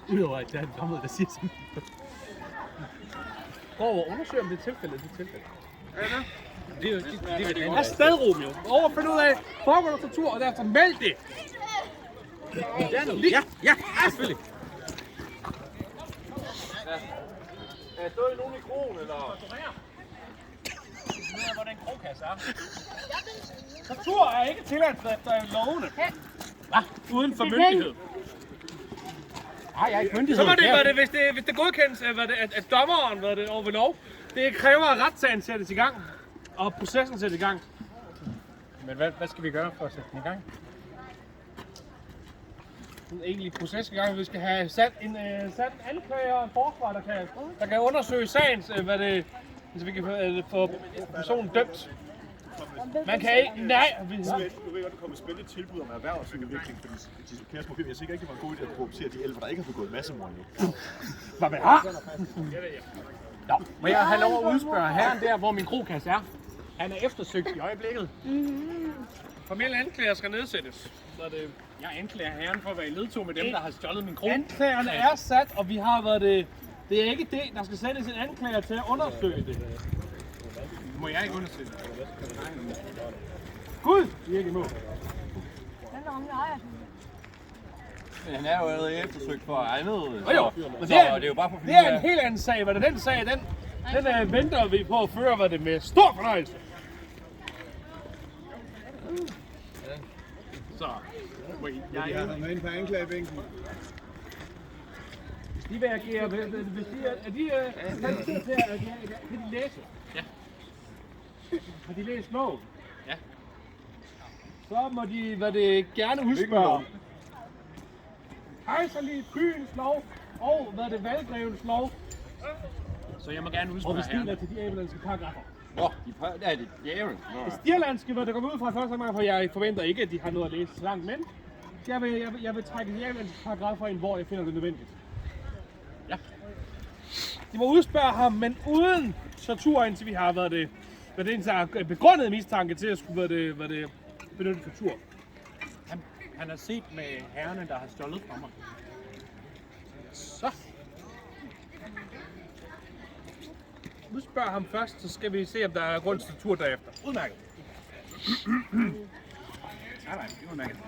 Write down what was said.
Udover at der er en dommer, der siger sådan. Gå over og undersøg, om det er tilfældet. Det er jo det er stadig Romeo. Over og finde ud af, foregår der tortur, og derfor meld det. Ja, selvfølgelig. Er der nogen i krogen, eller? Hvor den krogkasse er. Tortur er ikke tilladt efter lovene. Hvad? Uden for myndighed. Nej, jeg er ikke myndighed. Så var det, hvis det godkendes, at dommeren over ved lov, det kræver, at retssagen sættes i gang, og processen sættes i gang. Men hvad skal vi gøre for at sætte den i gang? Den egentlige proces i gang. Vi skal have sat en anklager og en forsvar, der kan undersøge sagen, så vi kan få personen dømt. Man kan ikke, nej. Du ved godt, der kommer spændende tilbud om erhvervsudvikling, fordi de kære små film. Jeg siger ikke, det var en god idé at provoцere de ældre, der ikke har begået massemord nu. Hvad man har? Nå, må jeg have lov at udspørge herren der, hvor min krokasse er? Han er eftersøgt i øjeblikket. Formelle anklager skal nedsættes. Jeg anklager herren for at være i ledtog med dem, der har stjålet min krog. Anklagerne er sat, og vi har været det. Det er ikke det, der skal sættes en anklager til at undersøge det. Må jeg ikke undersøge det? Gud! Vi er ikke imod. Han er jo allerede eftersøgt for andet. Jo, men det er jo bare for det er en helt anden sag. Hvad den sag, den venter vi på at føre det med stor fornøjelse. Så. Jeg har med ind på anklagebænken. Hvis de vil agere, hvis de er de til at agere, kan de læse? Ja. Har de læst loven? Ja. Så må de gerne udspørge kejserlige byens lov og valggrevens lov. Så jeg må gerne udspørge herren. Og til de æblandske paragrafer. Nå, det er det djævlen. Det stirlandske, hvor det kommer ud fra første gang, for jeg forventer ikke, at de har noget at læse så langt, men jeg vil trække de æblandske paragrafer ind, hvor jeg finder det nødvendigt. Ja. De må udspørge ham, men uden tortur, indtil vi har været en begrundet mistanke til at skulle være benyttet tortur. Han har set med herrerne, der har stjålet fra mig. Så. Udspørg ham først, så skal vi se, om der er grund til tortur derefter. Udmærket. Nej, udmærket.